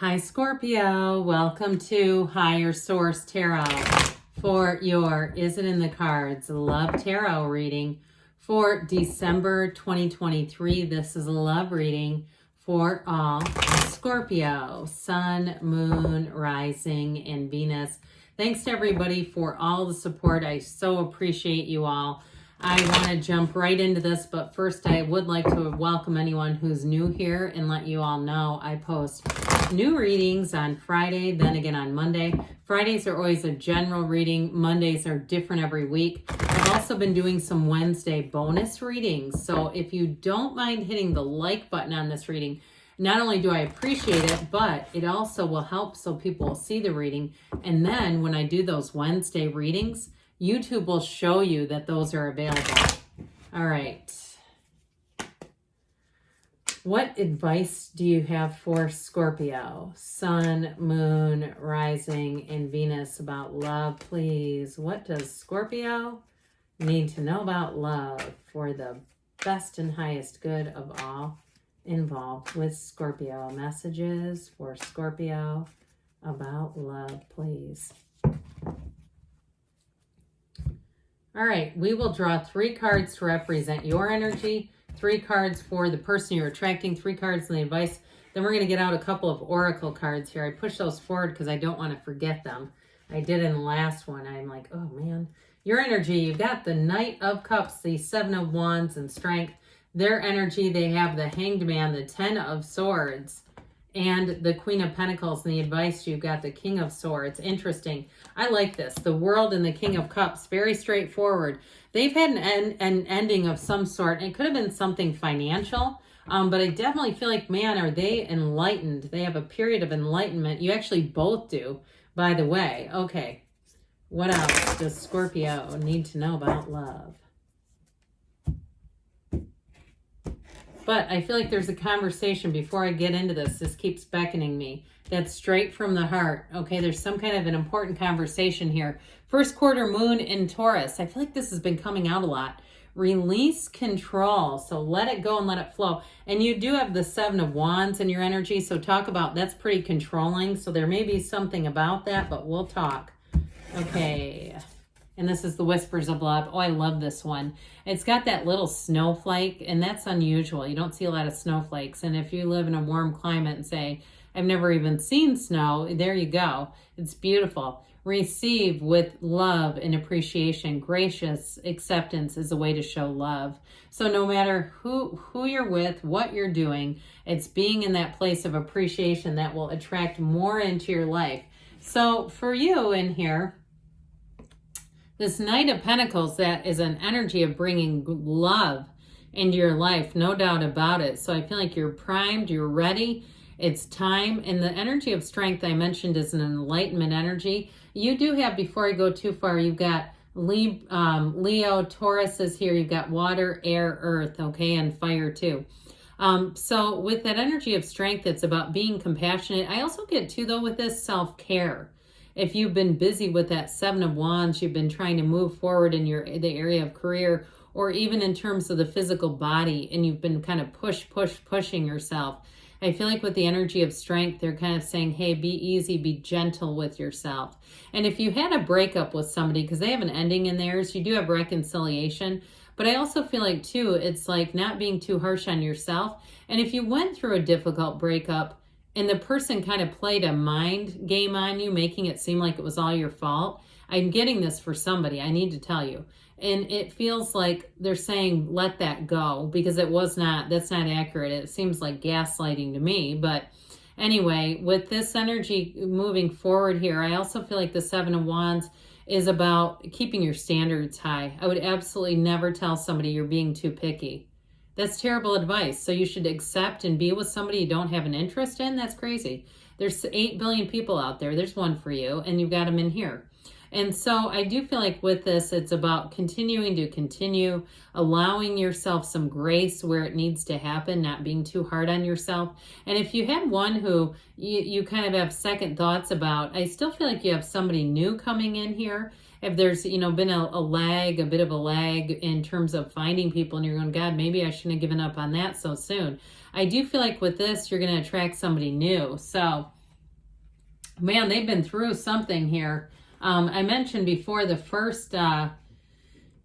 Hi Scorpio, welcome to Higher Source Tarot for your Is It in the Cards Love Tarot reading for December 2023. This is a love reading for all Scorpio, Sun, Moon, Rising, and Venus. Thanks to everybody for all the support. I so appreciate you all. I want to jump right into this, but first I would like to welcome anyone who's new here and let you all know I post new readings on Friday, then again on Monday. Fridays are always a general reading. Mondays are different every week. I've also been doing some Wednesday bonus readings. So if you don't mind hitting the like button on this reading, not only do I appreciate it, but it also will help so people will see the reading. And then when I do those Wednesday readings, YouTube will show you that those are available. All right. What advice do you have for Scorpio, Sun, Moon, Rising, and Venus about love, please? What does Scorpio need to know about love for the best and highest good of all involved with Scorpio? Messages for Scorpio about love, please. All right, we will draw 3 cards to represent your energy, 3 cards for the person you're attracting, 3 cards in the advice. Then we're going to get out a couple of oracle cards here. I push those forward because I don't want to forget them. I did in the last one. I'm like, oh man. Your energy, you've got the Knight of Cups, the 7 of Wands, and Strength. Their energy, they have the Hanged Man, the 10 of Swords, and the Queen of Pentacles. And the advice, you've got the King of Swords. Interesting. I like this. The World and the King of Cups. Very straightforward. They've had an ending of some sort. It could have been something financial. But I definitely feel like, man, are they enlightened? They have a period of enlightenment. You actually both do, by the way. Okay. What else does Scorpio need to know about love? But I feel like there's a conversation before I get into this. This keeps beckoning me. That's straight from the heart. Okay, there's some kind of an important conversation here. First quarter moon in Taurus. I feel like this has been coming out a lot. Release control. So let it go and let it flow. And you do have the 7 of Wands in your energy. So talk about, that's pretty controlling. So there may be something about that, but we'll talk. Okay. And this is the Whispers of Love. Oh, I love this one. It's got that little snowflake, and that's unusual. You don't see a lot of snowflakes. And if you live in a warm climate and say, I've never even seen snow, there you go. It's beautiful. Receive with love and appreciation. Gracious acceptance is a way to show love. So no matter who you're with, what you're doing, it's being in that place of appreciation that will attract more into your life. So for you in here, this Knight of Pentacles, that is an energy of bringing love into your life, no doubt about it. So I feel like you're primed, you're ready, it's time. And the energy of Strength I mentioned is an enlightenment energy. You do have, before I go too far, you've got Leo, Taurus is here, you've got water, air, earth, okay, and fire too. So with that energy of Strength, it's about being compassionate. I also get too, though, with this self-care. If you've been busy with that 7 of Wands, you've been trying to move forward in the area of career, or even in terms of the physical body, and you've been kind of pushing yourself. I feel like with the energy of Strength, they're kind of saying, hey, be easy, be gentle with yourself. And if you had a breakup with somebody, because they have an ending in theirs, you do have reconciliation. But I also feel like, too, it's like not being too harsh on yourself. And if you went through a difficult breakup, and the person kind of played a mind game on you, making it seem like it was all your fault. I'm getting this for somebody, I need to tell you. And it feels like they're saying, let that go, because that's not accurate. It seems like gaslighting to me. But anyway, with this energy moving forward here, I also feel like the 7 of Wands is about keeping your standards high. I would absolutely never tell somebody you're being too picky. That's terrible advice. So you should accept and be with somebody you don't have an interest in. That's crazy. There's 8 billion people out there. There's one for you, and you've got them in here. And so I do feel like with this, it's about continuing to continue, allowing yourself some grace where it needs to happen, not being too hard on yourself. And if you had one who you kind of have second thoughts about, I still feel like you have somebody new coming in here. If there's, been a bit of a lag in terms of finding people, and you're going, God, maybe I shouldn't have given up on that so soon. I do feel like with this, you're going to attract somebody new. So Man, they've been through something here. I mentioned before the first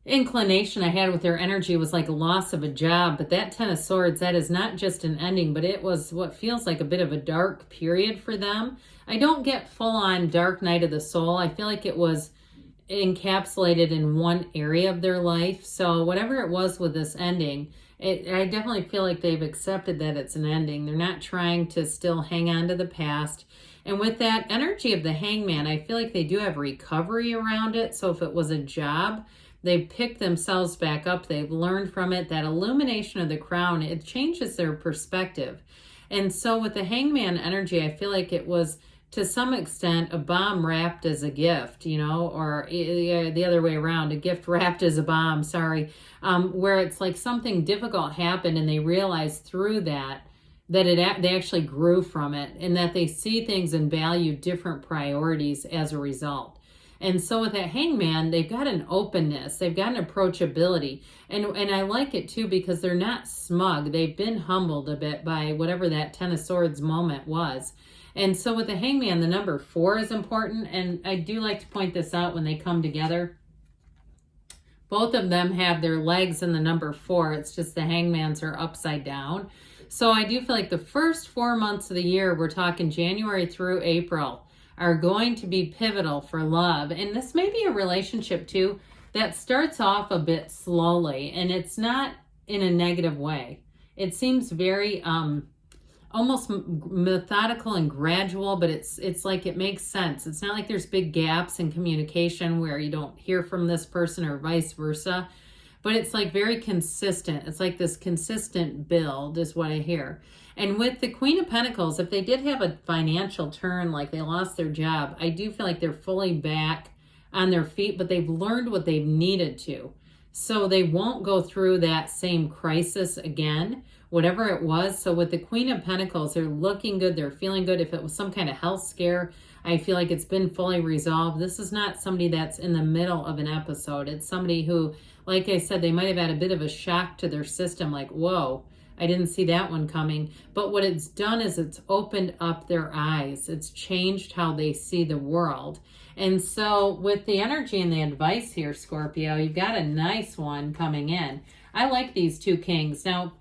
inclination I had with their energy was like a loss of a job, but that Ten of Swords, that is not just an ending, but it was what feels like a bit of a dark period for them. I don't get full on dark night of the soul. I feel like it was encapsulated in one area of their life. So whatever it was with this ending, I definitely feel like they've accepted that it's an ending. They're not trying to still hang on to the past. And with that energy of the Hangman, I feel like they do have recovery around it. So if it was a job, they've picked themselves back up. They've learned from it. That illumination of the crown, it changes their perspective. And so with the Hangman energy, I feel like it was, to some extent, a bomb wrapped as a gift, you know, or the other way around, a gift wrapped as a bomb, where it's like something difficult happened and they realized through that they actually grew from it, and that they see things and value different priorities as a result. And so with that Hangman, they've got an openness, they've got an approachability, and I like it too because they're not smug. They've been humbled a bit by whatever that Ten of Swords moment was. And so with the Hangman, the number 4 is important, and I do like to point this out when they come together. Both of them have their legs in the number 4. It's just the Hangmans are upside down. So I do feel like the first 4 months of the year, we're talking January through April, are going to be pivotal for love. And this may be a relationship too that starts off a bit slowly, and it's not in a negative way. It seems very almost methodical and gradual, but it's like it makes sense. It's not like there's big gaps in communication where you don't hear from this person or vice versa. But it's like very consistent. It's like this consistent build is what I hear. And with the Queen of Pentacles, if they did have a financial turn, like they lost their job, I do feel like they're fully back on their feet, but they've learned what they've needed to. So they won't go through that same crisis again, whatever it was. So with the Queen of Pentacles, they're looking good, they're feeling good. If it was some kind of health scare, I feel like it's been fully resolved. This is not somebody that's in the middle of an episode. It's somebody who, like I said, they might have had a bit of a shock to their system, like, whoa, I didn't see that one coming. But what it's done is it's opened up their eyes. It's changed how they see the world. And so with the energy and the advice here, Scorpio, you've got a nice one coming in. I like these two kings. Now,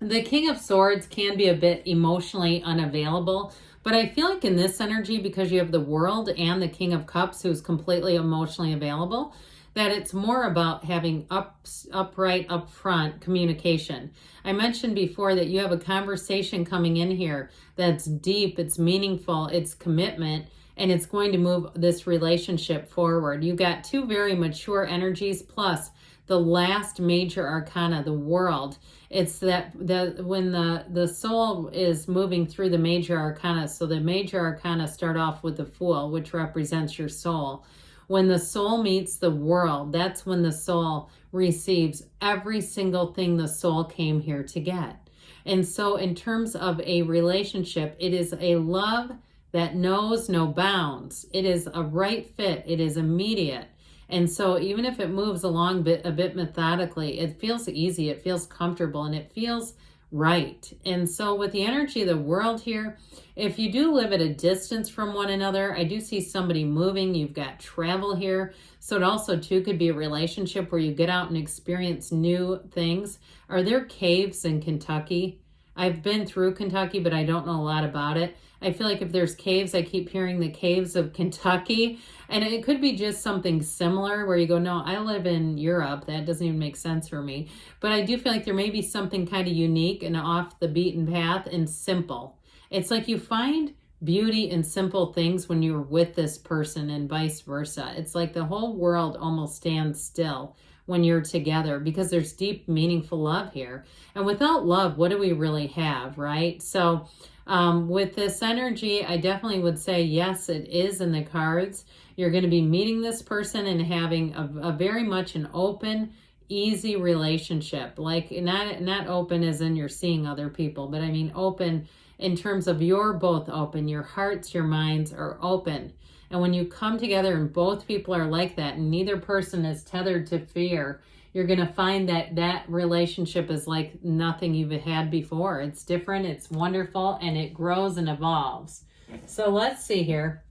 the King of Swords can be a bit emotionally unavailable, but I feel like in this energy, because you have the World and the King of Cups who's completely emotionally available, that it's more about having upright, upfront communication. I mentioned before that you have a conversation coming in here that's deep, it's meaningful, it's commitment, and it's going to move this relationship forward. You got two very mature energies, plus the last major arcana, the World. It's that when the soul is moving through the major arcana, so the major arcana start off with the Fool, which represents your soul. When the soul meets the World, that's when the soul receives every single thing the soul came here to get. And so in terms of a relationship, it is a love that knows no bounds. It is a right fit. It is immediate. And so even if it moves along a bit methodically, it feels easy, it feels comfortable, and it feels right. And so with the energy of the World here, if you do live at a distance from one another, I do see somebody moving. You've got travel here. So it also too could be a relationship where you get out and experience new things. Are there caves in Kentucky? I've been through Kentucky, but I don't know a lot about it. I feel like if there's caves, I keep hearing the caves of Kentucky. And it could be just something similar where you go, no, I live in Europe. That doesn't even make sense for me. But I do feel like there may be something kind of unique and off the beaten path and simple. It's like you find beauty in simple things when you're with this person and vice versa. It's like the whole world almost stands still when you're together because there's deep, meaningful love here. And without love, what do we really have, right? So with this energy, I definitely would say, yes, it is in the cards. You're going to be meeting this person and having a very much an open, easy relationship. Like not open as in you're seeing other people, but I mean open in terms of you're both open. Your hearts, your minds are open. And when you come together and both people are like that and neither person is tethered to fear, you're going to find that that relationship is like nothing you've had before. It's different, it's wonderful, and it grows and evolves. So let's see here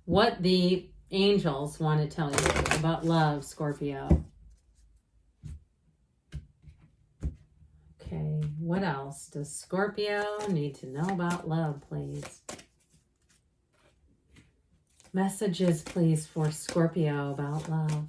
what the angels want to tell you about love, Scorpio. Okay, what else does Scorpio need to know about love, please? Messages, please, for Scorpio about love.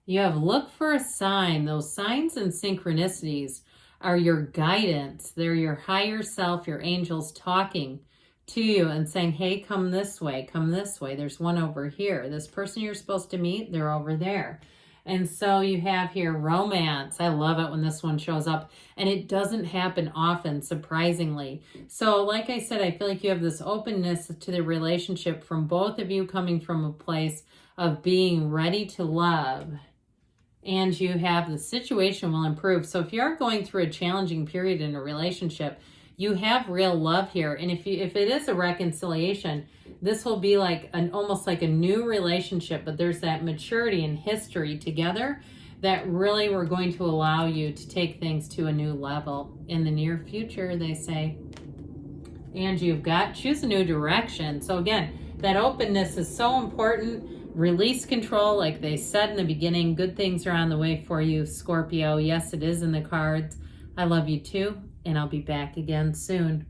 You have look for a sign. Those signs and synchronicities are your guidance. They're your higher self, your angels talking to you and saying, hey, come this way, come this way. There's one over here. This person you're supposed to meet, they're over there. And so you have here romance. I love it when this one shows up. And it doesn't happen often, surprisingly. So like I said, I feel like you have this openness to the relationship from both of you coming from a place of being ready to love. And you have the situation will improve. So if you are going through a challenging period in a relationship, you have real love here. And if it is a reconciliation, this will be like almost like a new relationship, but there's that maturity and history together that really were going to allow you to take things to a new level in the near future, they say. And you've got choose a new direction. So again, that openness is so important. Release control, like they said in the beginning. Good things are on the way for you, Scorpio. Yes, it is in the cards. I love you too, and I'll be back again soon.